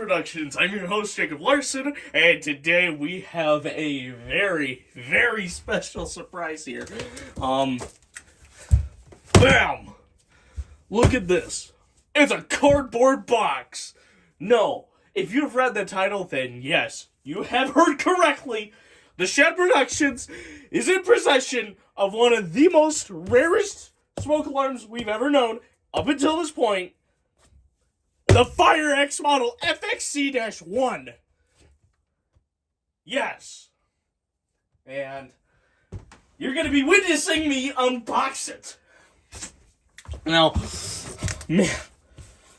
Productions. I'm your host, Jacob Larson, and today we have a very, very special surprise here. Bam! Look at this. It's a cardboard box. No, if you've read the title, then yes, you have heard correctly. The Shed Productions is in possession of one of the most rarest smoke alarms we've ever known up until this point. The Firex model FXC-1. Yes. And you're going to be witnessing me unbox it. Now, man,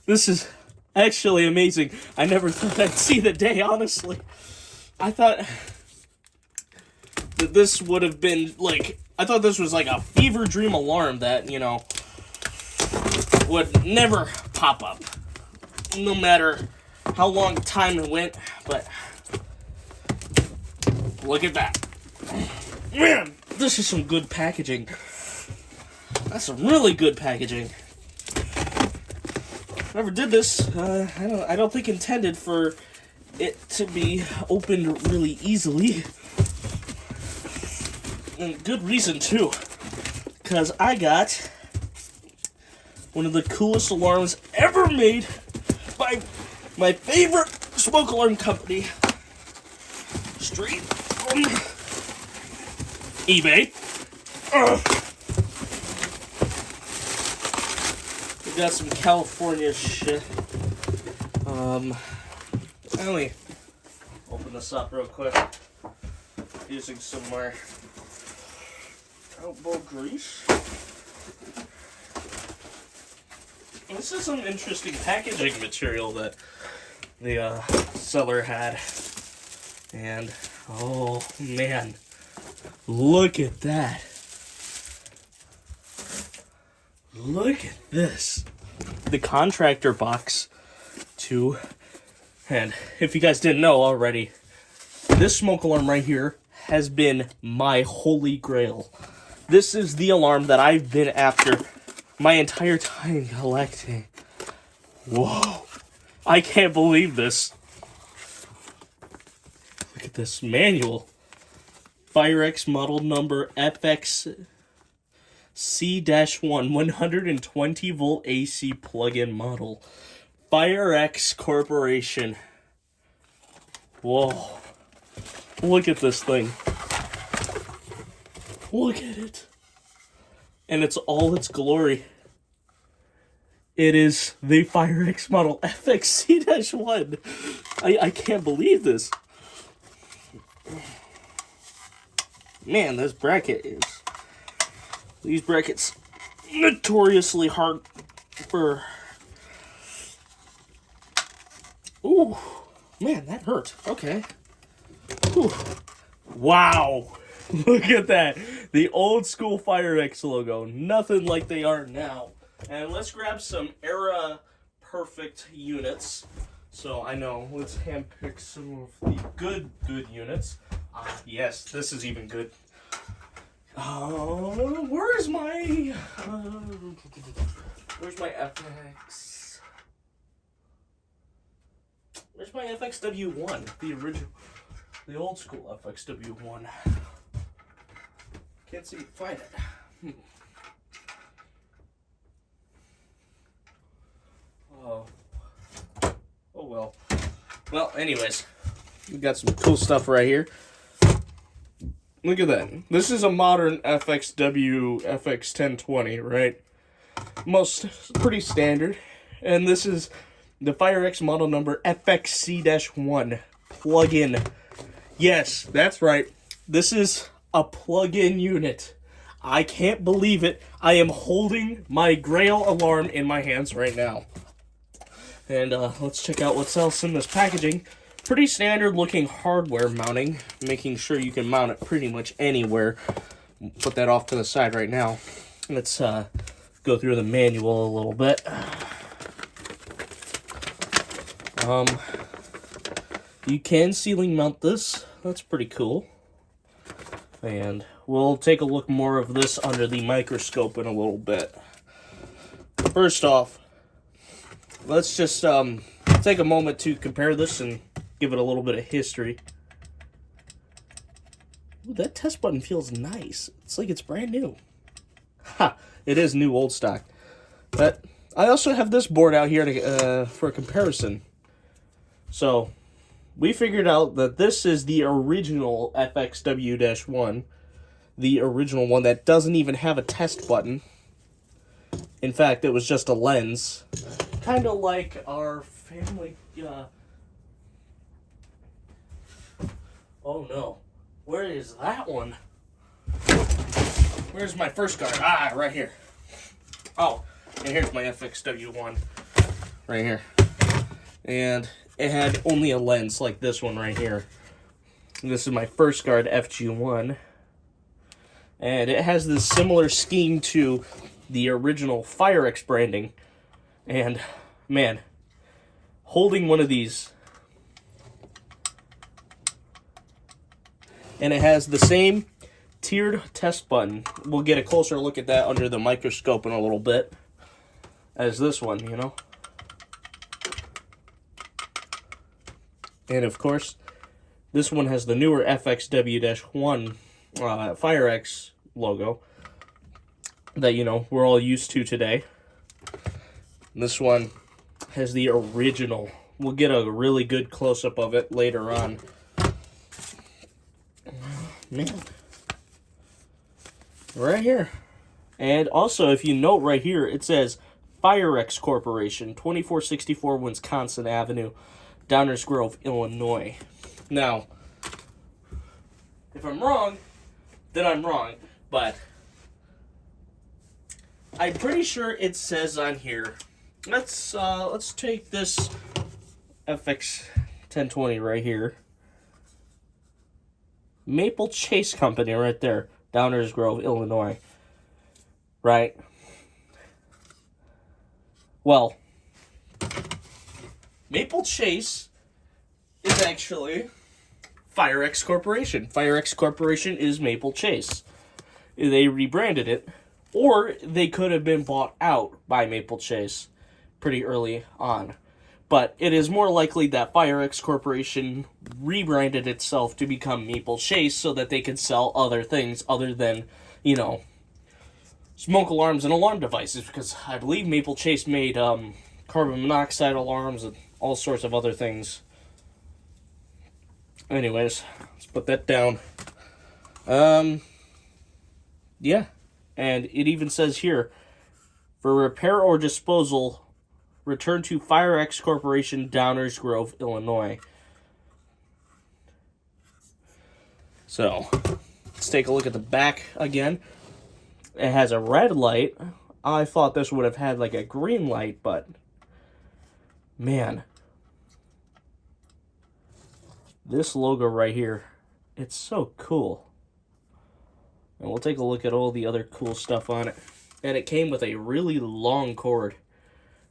this is actually amazing. I never thought I'd see the day, honestly. I thought that this would have been I thought this was like a fever dream alarm that, you know, would never pop up. No matter how long time it went, but look at that. Man, this is some good packaging. That's some really good packaging. Whoever did this, I don't think intended for it to be opened really easily. And good reason too, because I got one of the coolest alarms ever made by my favorite smoke alarm company, straight from eBay. We got some California shit. Let me open this up real quick using some more elbow grease. This is some interesting packaging material that the seller had. And, oh man, look at that. Look at this. The contractor box, too. And if you guys didn't know already, this smoke alarm right here has been my holy grail. This is the alarm that I've been after my entire time collecting. Whoa. I can't believe this. Look at this manual. Firex model number FXC-1 120 volt AC plug-in model. Firex Corporation. Whoa. Look at this thing. Look at it. And it's all its glory. It is the Firex model FXC-1. I can't believe this. Man, this bracket is... These brackets notoriously hard for... Ooh. Man, that hurt. Okay. Whew. Wow. Look at that. The old school Firex logo. Nothing like they are now. And let's grab some era perfect units. So I know, let's handpick some of the good units. Yes, this is even good. Where's my FX? Where's my FXW1? The original, the old school FXW1. Can't seem to find it. Oh well. Well, anyways, we got some cool stuff right here. Look at that. This is a modern FXW FX1020, right? Pretty standard. And this is the Firex model number FXC-1 plug-in. Yes, that's right. This is a plug-in unit. I can't believe it. I am holding my Grail alarm in my hands right now. And let's check out what's else in this packaging. Pretty standard looking hardware mounting, making sure you can mount it pretty much anywhere. Put that off to the side right now. Let's go through the manual a little bit. You can ceiling mount this. That's pretty cool. And we'll take a look more of this under the microscope in a little bit. First off, let's just take a moment to compare this and give it a little bit of history. Ooh, that test button feels nice. It's like it's brand new. Ha! It is new old stock. But I also have this board out here to, for comparison. So, we figured out that this is the original FXW-1. The original one that doesn't even have a test button. In fact, it was just a lens. Kind of like our family... Oh no. Where is that one? Where's my first card? Ah, right here. Oh, and here's my FXW-1. Right here. And it had only a lens like this one right here. And this is my first card, FG1. And it has this similar scheme to the original Firex branding. And, man, holding one of these. And it has the same tiered test button. We'll get a closer look at that under the microscope in a little bit. As this one, you know. And, of course, this one has the newer FXW-1 Firex logo that, you know, we're all used to today. This one has the original. We'll get a really good close-up of it later on. Man. Right here. And also, if you note right here, it says Firex Corporation, 2464 Wisconsin Avenue, Downers Grove, Illinois. Now, if I'm wrong, then I'm wrong, but I'm pretty sure it says on here. Let's take this FX 1020 right here. Maple Chase Company right there, Downers Grove, Illinois. Right? Well, Maple Chase is actually Firex Corporation. Firex Corporation is Maple Chase. They rebranded it, or they could have been bought out by Maple Chase pretty early on. But it is more likely that Firex Corporation rebranded itself to become Maple Chase so that they could sell other things other than, you know, smoke alarms and alarm devices. Because I believe Maple Chase made carbon monoxide alarms and all sorts of other things. Anyways, let's put that down. Yeah. And it even says here, for repair or disposal, return to Firex Corporation, Downers Grove, Illinois. So, let's take a look at the back again. It has a red light. I thought this would have had like a green light, but man, this logo right here, it's so cool. And we'll take a look at all the other cool stuff on it. And it came with a really long cord.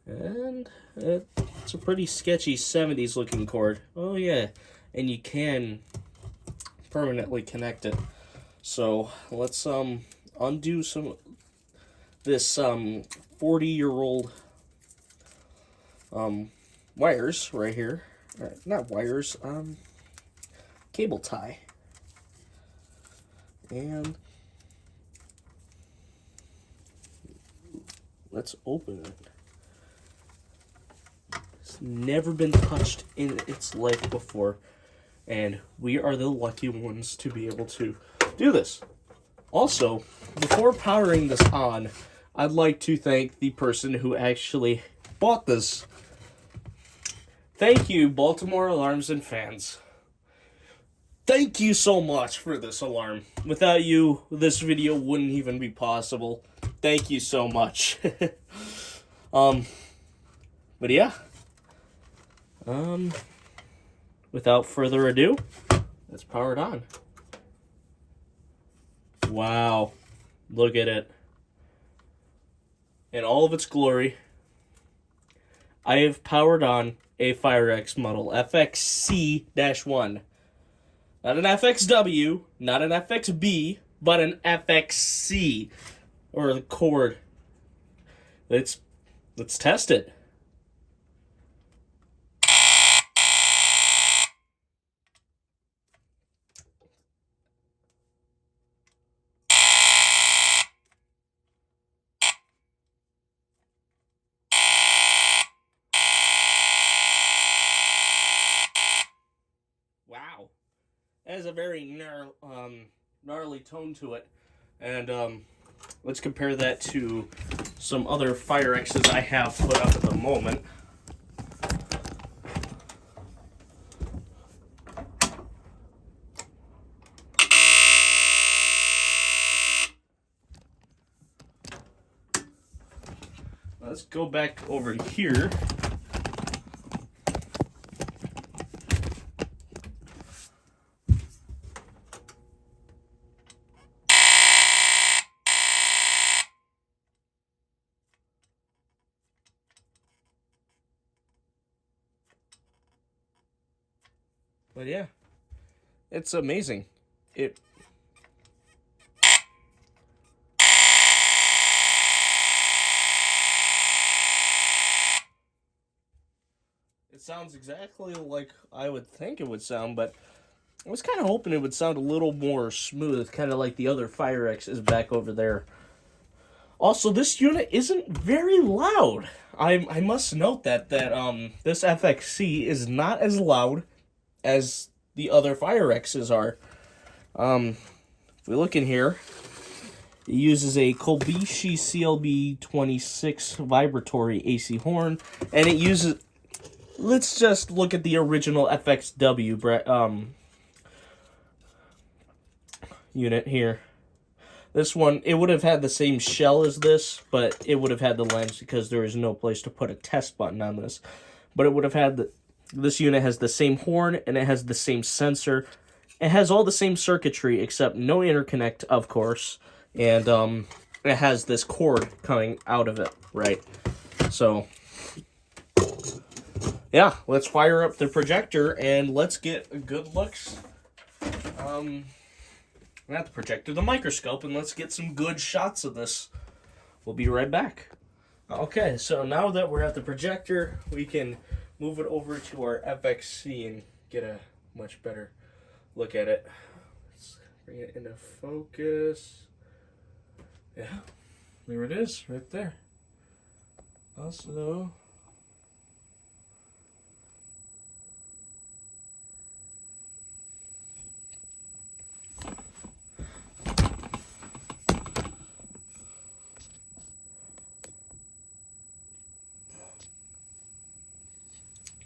And it's a pretty sketchy 70s looking cord. Oh yeah, and you can permanently connect it. So let's undo this 40-year-old wires right here. Not wires, cable tie. And let's open it. It's never been touched in its life before, and we are the lucky ones to be able to do this. Also, before powering this on, I'd like to thank the person who actually bought this. Thank you, Baltimore Alarms and Fans. Thank you so much for this alarm. Without you, this video wouldn't even be possible. Thank you so much. But yeah. Without further ado, let's power it on. Wow. Look at it. In all of its glory, I have powered on a Firex model, FXC-1. Not an FXW, not an FXB, but an FXC, or the cord. Let's test it. It has a very gnarly tone to it. And let's compare that to some other Firexes I have put up at the moment. Let's go back over here. But yeah, it's amazing. It sounds exactly like I would think it would sound, but I was kind of hoping it would sound a little more smooth, kind of like the other Firex is back over there. Also, this unit isn't very loud. I must note that this FXC is not as loud as the other Firexes are. If we look in here, it uses a Kobayashi CLB-26 vibratory AC horn, and it uses. Let's just look at the original FXW unit here. This one, it would have had the same shell as this, but it would have had the lens because there is no place to put a test button on this. But it would have had this unit has the same horn, and it has the same sensor. It has all the same circuitry except no interconnect, of course. And it has this cord coming out of it, right? So, yeah, let's fire up the projector and let's get good looks. Not the projector, the microscope, and let's get some good shots of this. We'll be right back. Okay, so now that we're at the projector, we can move it over to our FXC and get a much better look at it. Let's bring it into focus. Yeah, there it is, right there. Also,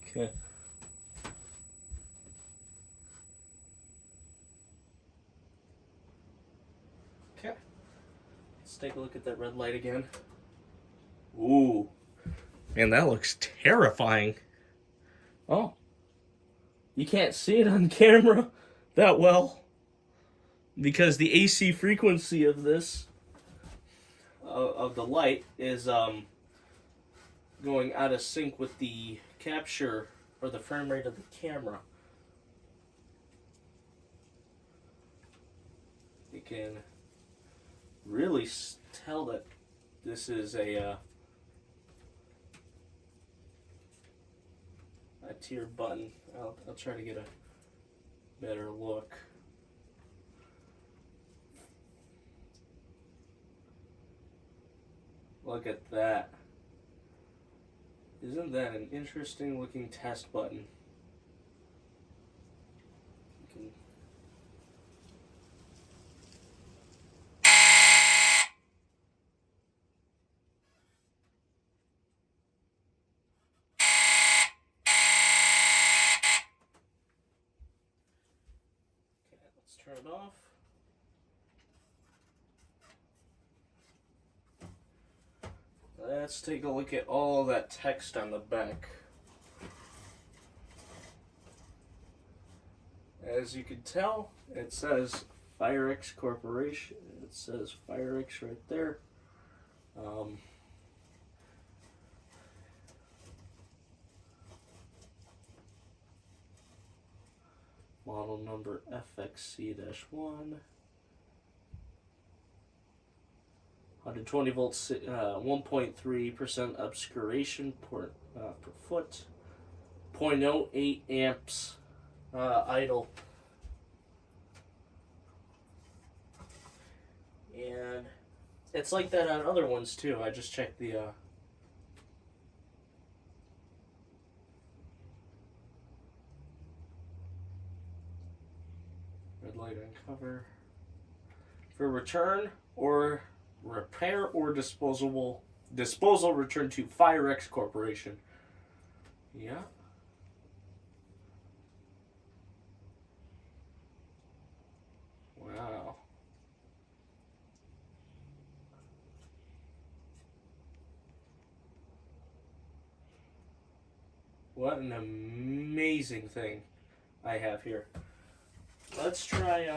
okay. Okay. Let's take a look at that red light again. Ooh. Man, that looks terrifying. Oh. You can't see it on camera that well because the AC frequency of this of the light is going out of sync with the capture or the frame rate of the camera. You can really tell that this is a tier button. I'll try to get a better look. Look at that. Isn't that an interesting looking test button? Turn it off. Let's take a look at all that text on the back. As you can tell, it says Firex Corporation. It says Firex right there. Model number FXC-1. 120 volts, 1.3% obscuration per foot, 0.08 amps idle. And it's like that on other ones too. I just checked the Red light on cover. For return or repair or disposal return to Firex Corporation. Yeah. Wow. What an amazing thing I have here. Let's try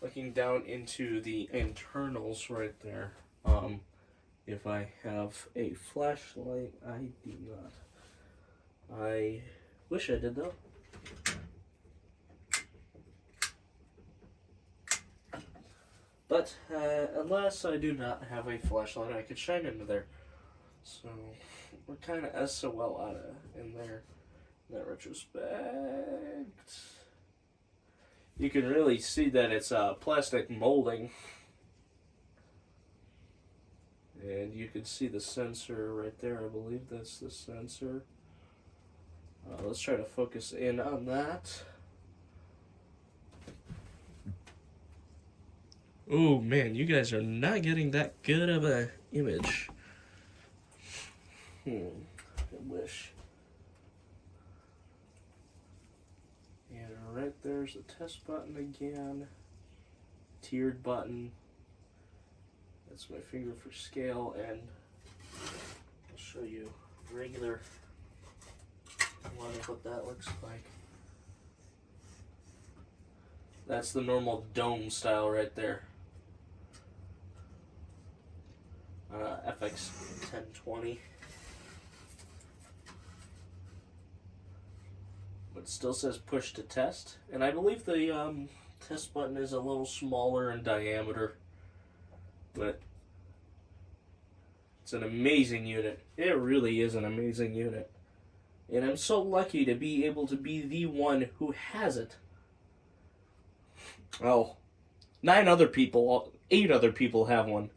looking down into the internals right there. If I have a flashlight, I do not. I wish I did though. But unless I do not have a flashlight, I could shine into there. So we're kind of SOL out of in there in that retrospect. You can really see that it's plastic molding. And you can see the sensor right there. I believe that's the sensor. Let's try to focus in on that. Oh man, you guys are not getting that good of a image. I wish. And right there's the test button again. Tiered button. That's my finger for scale, and I'll show you regular one of what that looks like. That's the normal dome style right there. FX-1020. But it still says push to test, and I believe the test button is a little smaller in diameter, but it's an amazing unit. It really is an amazing unit, and I'm so lucky to be able to be the one who has it. Oh, 8 other people have one,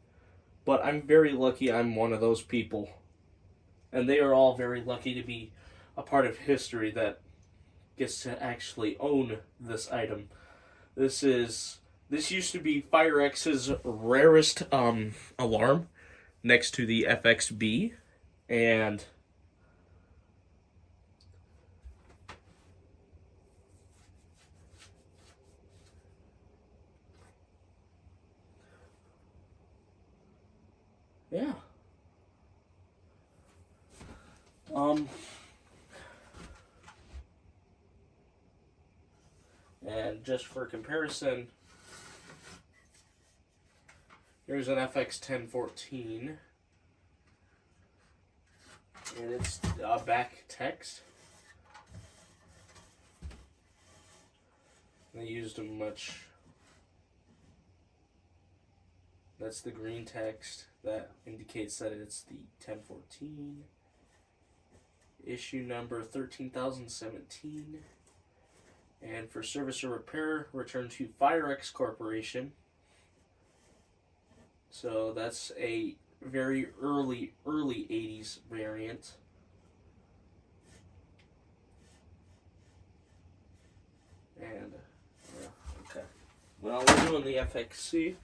but I'm very lucky I'm one of those people, and they are all very lucky to be a part of history that gets to actually own this item. This used to be Firex's rarest alarm, next to the FXB, and yeah. And just for comparison, here's an FX-1014, and it's back text. They used a much. That's the green text that indicates that it's the 1014. Issue number 13,017. And for service or repair, return to Firex Corporation. So that's a very early 80s variant. And, okay. Well, we're doing the FXC.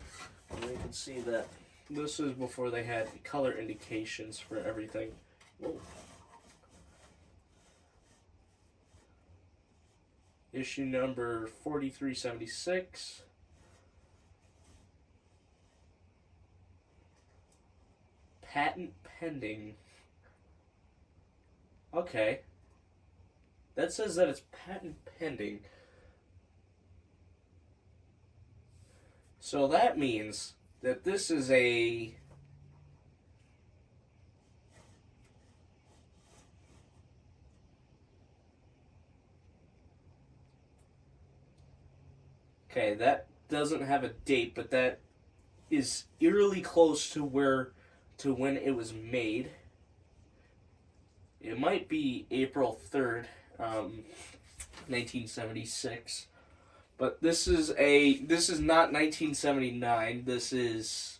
And you can see that this is before they had color indications for everything. Whoa. Issue number 4376. Patent pending. Okay. That says that it's patent pending. So that means that this is a okay, that doesn't have a date, but that is eerily close to when it was made. It might be April 3rd, 1976. But this is not 1979. This is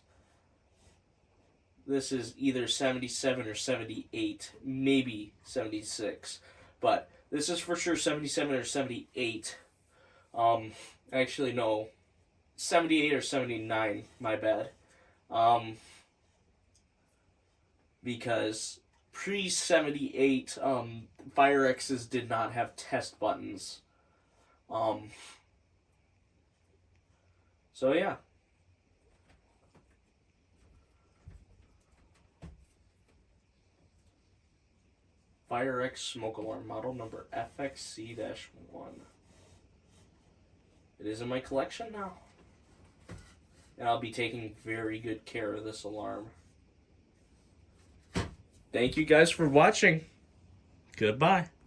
either 77 or 78, maybe 76. But this is for sure 77 or 78. Actually, no. 78 or 79, my bad. Because pre-78, Firex's did not have test buttons. So yeah. Firex smoke alarm model number FXC-1. It is in my collection now. And I'll be taking very good care of this alarm. Thank you guys for watching. Goodbye.